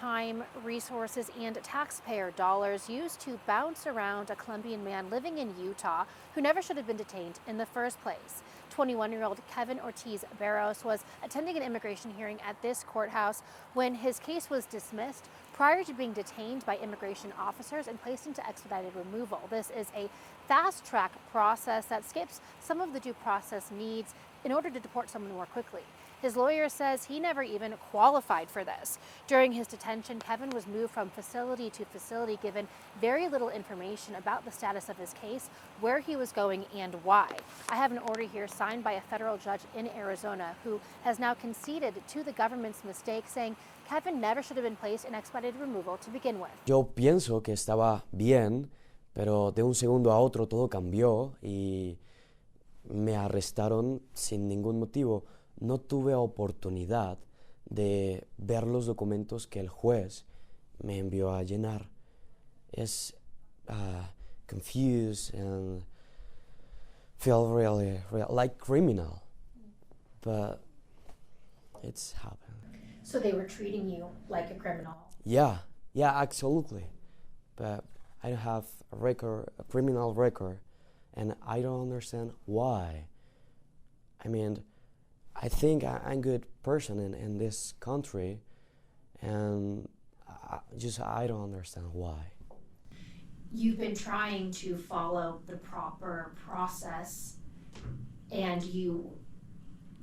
time, resources, and taxpayer dollars used to bounce around a Colombian man living in Utah who never should have been detained in the first place. 21-year-old Kevin Ortiz Barros was attending an immigration hearing at this courthouse when his case was dismissed prior to being detained by immigration officers and placed into expedited removal. This is a fast-track process that skips some of the due process needs in order to deport someone more quickly. His lawyer says he never even qualified for this. During his detention, Kevin was moved from facility to facility, given very little information about the status of his case, where he was going, and why. I have an order here signed by a federal judge in Arizona who has now conceded to the government's mistake, saying Kevin never should have been placed in expedited removal to begin with. Yo pienso que estaba bien, pero de un segundo a otro todo cambió y me arrestaron sin ningún motivo. No tuve oportunidad de ver los documentos que el juez me envió a llenar. Es confused and feel really like criminal, but it's happened. So they were treating you like a criminal? Yeah, absolutely. But I have a criminal record, and I don't understand why. I mean, I think I'm a good person in this country, and I don't understand why. You've been trying to follow the proper process, and you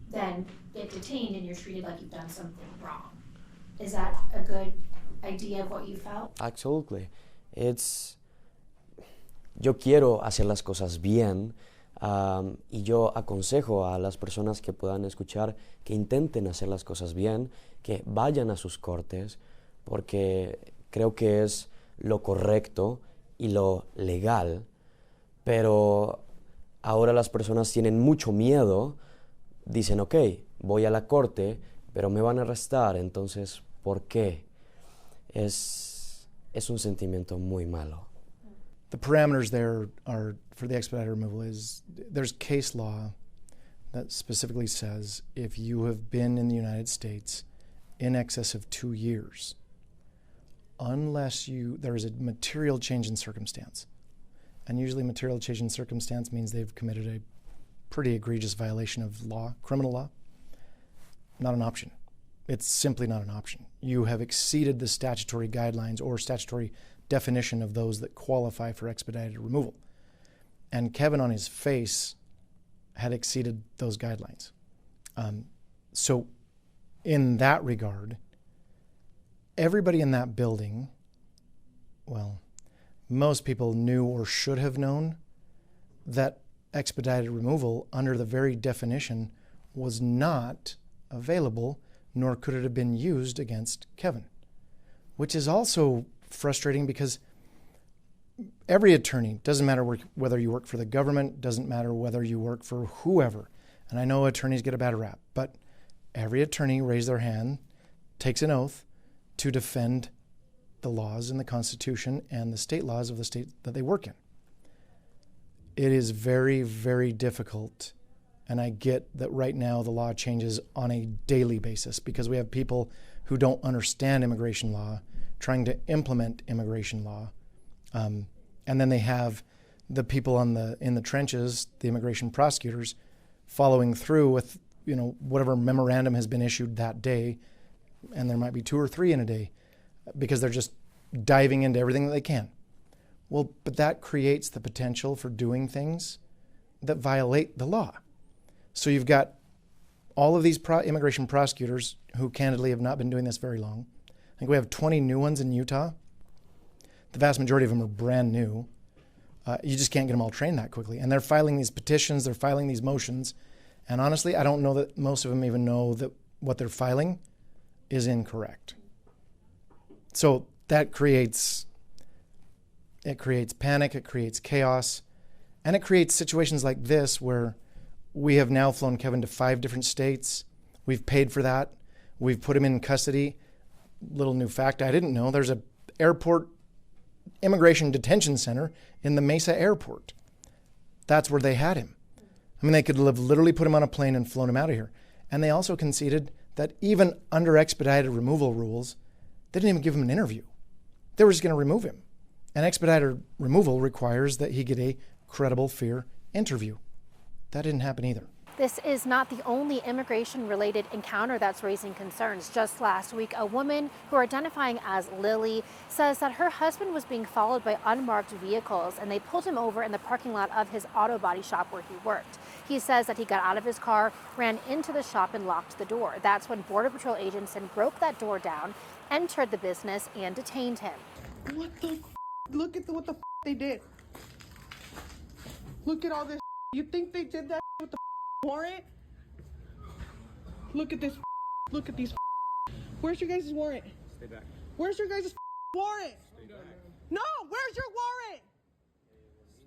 then get detained and you're treated like you've done something wrong. Is that a good idea of what you felt? Absolutely. Yo quiero hacer las cosas bien. Y yo aconsejo a las personas que puedan escuchar que intenten hacer las cosas bien, que vayan a sus cortes, porque creo que es lo correcto y lo legal, pero ahora las personas tienen mucho miedo, dicen, ok, voy a la corte, pero me van a arrestar, entonces, ¿por qué? Es un sentimiento muy malo. The parameters there are for the expedited removal is there's case law that specifically says if you have been in the United States in excess of 2 years, unless there is a material change in circumstance, and usually material change in circumstance means they've committed a pretty egregious violation of law, criminal law, not an option. It's simply not an option. You have exceeded the statutory guidelines or statutory definition of those that qualify for expedited removal. And Kevin on his face had exceeded those guidelines. So in that regard, everybody in that building, well, most people knew or should have known that expedited removal under the very definition was not available, nor could it have been used against Kevin, which is also frustrating because every attorney, doesn't matter whether you work for the government, doesn't matter whether you work for whoever, and I know attorneys get a bad rap, but every attorney raises their hand, takes an oath to defend the laws and the Constitution and the state laws of the state that they work in. It is very, very difficult, and I get that right now the law changes on a daily basis because we have people who don't understand immigration law trying to implement immigration law. And then they have the people in the trenches, the immigration prosecutors, following through with whatever memorandum has been issued that day, and there might be 2 or 3 in a day because they're just diving into everything that they can. Well, but that creates the potential for doing things that violate the law. So you've got all of these immigration prosecutors who candidly have not been doing this very long. I think we have 20 new ones in Utah. The vast majority of them are brand new. You just can't get them all trained that quickly. And they're filing these petitions, they're filing these motions. And honestly, I don't know that most of them even know that what they're filing is incorrect. So that creates panic, it creates chaos, and it creates situations like this where we have now flown Kevin to 5 different states. We've paid for that. We've put him in custody. Little new fact I didn't know, there's a airport immigration detention center in the Mesa airport. That's where they had him. I mean, they could have literally put him on a plane and flown him out of here. And they also conceded that even under expedited removal rules, They didn't even give him an interview. They were just going to remove him. And expedited removal requires that he get a credible fear interview. That didn't happen either. This is not the only immigration-related encounter that's raising concerns. Just last week, a woman who are identifying as Lily says that her husband was being followed by unmarked vehicles, and they pulled him over in the parking lot of his auto body shop where he worked. He says that he got out of his car, ran into the shop, and locked the door. That's when Border Patrol agents then broke that door down, entered the business, and detained him. What the f? Look at what the f they did. Look at all this. You think they did that with the warrant? Look at this. Look at these. Where's your guys' warrant? Stay back. Where's your guys' warrant? Stay back. No, where's your warrant?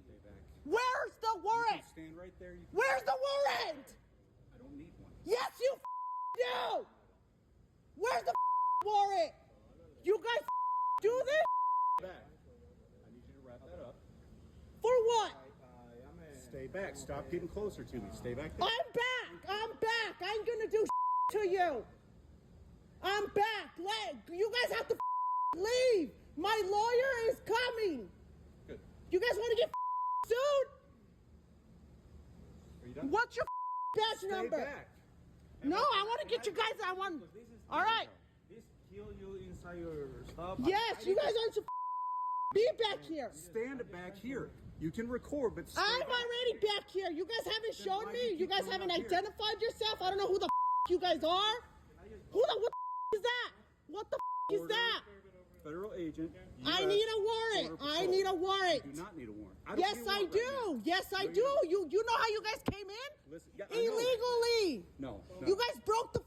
Stay back. Where's the warrant? Stand right there. Where's the warrant? I don't need one. Yes, you do. Where's the warrant? You guys do this? Back. I need you to wrap that up. For what? Stay back. Stop getting closer to me. Stay back there. I'm back. I'm back. I ain't gonna do to you. I'm back. You guys have to leave. My lawyer is coming. Good. You guys want to get sued? Are you done? What's your badge Stay number? back. No, I want to get you guys. All right. This kill you inside your stuff. Yes, you guys aren't supposed to be back here. Stand back here. You can record, but stay I'm back. already back here. You guys haven't Then shown why me. do you You keep guys coming haven't up here? identified yourself. I don't know who the you guys are. What the is that? What the is that? Federal agent. I need a warrant. I need a warrant. You do not need a warrant. Yes, I do. Yes, I do. You know how you guys came in? Listen, yeah, I know. Illegally. No. You guys broke the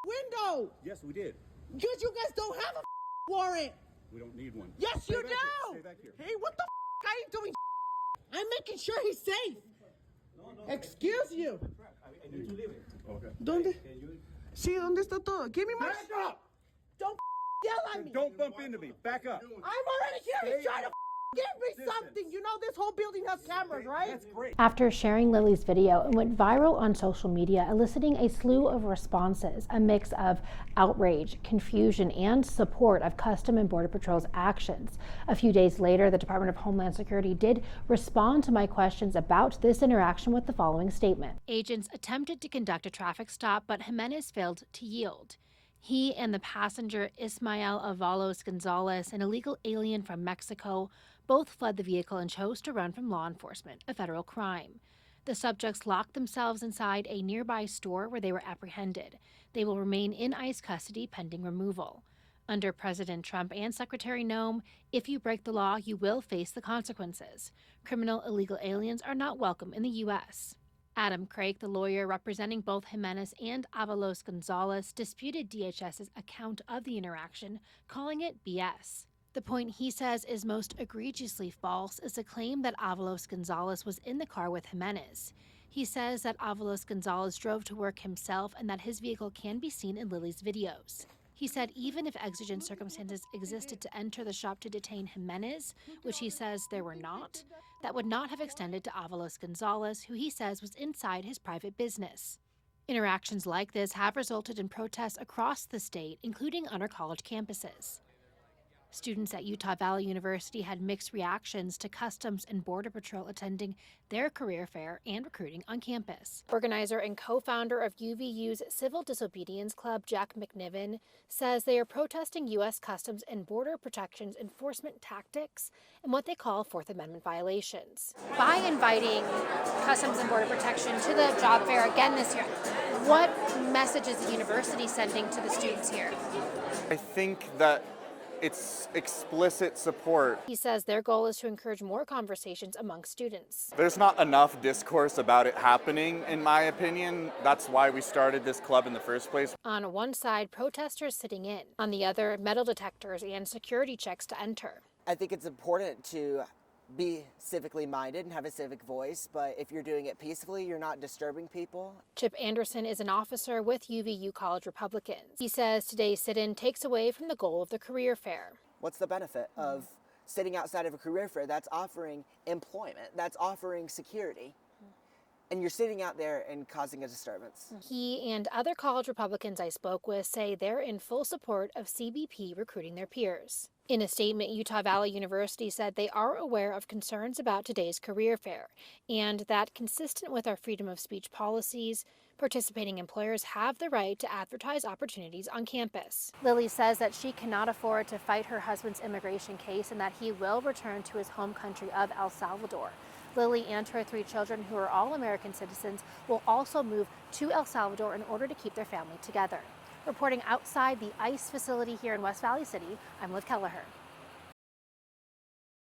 window. Yes, we did. Because you guys don't have a warrant. We don't need one. Yes, Stay you back do. here. Stay back here. Hey, what the I ain't doing I'm making sure he's safe. Excuse you. I need to leave it. Okay. ¿Dónde? Sí, ¿dónde está todo? Give me my Back up! Don't yell at me. Don't bump into me. Back up. I'm already here. He's trying to give me something. You know this whole building has cameras, right? That's great. After sharing Lily's video, it went viral on social media, eliciting a slew of responses, a mix of outrage, confusion, and support of Custom and Border Patrol's actions. A few days later, the Department of Homeland Security did respond to my questions about this interaction with the following statement. Agents attempted to conduct a traffic stop, but Jimenez failed to yield. He and the passenger Ismael Avalos Gonzalez, an illegal alien from Mexico, both fled the vehicle and chose to run from law enforcement, a federal crime. The subjects locked themselves inside a nearby store where they were apprehended. They will remain in ICE custody pending removal. Under President Trump and Secretary Noem, if you break the law, you will face the consequences. Criminal illegal aliens are not welcome in the U.S. Adam Craig, the lawyer representing both Jimenez and Avalos Gonzalez, disputed DHS's account of the interaction, calling it BS. The point he says is most egregiously false is the claim that Avalos Gonzalez was in the car with Jimenez. He says that Avalos Gonzalez drove to work himself and that his vehicle can be seen in Lily's videos. He said even if exigent circumstances existed to enter the shop to detain Jimenez, which he says there were not, that would not have extended to Avalos Gonzalez, who he says was inside his private business. Interactions like this have resulted in protests across the state, including on our college campuses. Students at Utah Valley University had mixed reactions to Customs and Border Patrol attending their career fair and recruiting on campus. Organizer and co-founder of UVU's Civil Disobedience Club, Jack McNiven, says they are protesting U.S. Customs and Border Protection's enforcement tactics and what they call Fourth Amendment violations. By inviting Customs and Border Protection to the job fair again this year, what message is the university sending to the students here? I think that it's explicit support. He says their goal is to encourage more conversations among students. There's not enough discourse about it happening, in my opinion. That's why we started this club in the first place. On one side, protesters sitting in. On the other, metal detectors and security checks to enter. I think it's important to be civically minded and have a civic voice, but if you're doing it peacefully, you're not disturbing people. Chip Anderson is an officer with UVU College Republicans. He says today's sit-in takes away from the goal of the career fair. What's the benefit of sitting outside of a career fair that's offering employment, that's offering security? and you're sitting out there and causing a disturbance. He and other college Republicans I spoke with say they're in full support of CBP recruiting their peers. In a statement, Utah Valley University said they are aware of concerns about today's career fair and that, consistent with our freedom of speech policies, participating employers have the right to advertise opportunities on campus. Lily says that she cannot afford to fight her husband's immigration case and that he will return to his home country of El Salvador. Lily and her 3 children, who are all American citizens, will also move to El Salvador in order to keep their family together. Reporting outside the ICE facility here in West Valley City, I'm Liv Kelleher.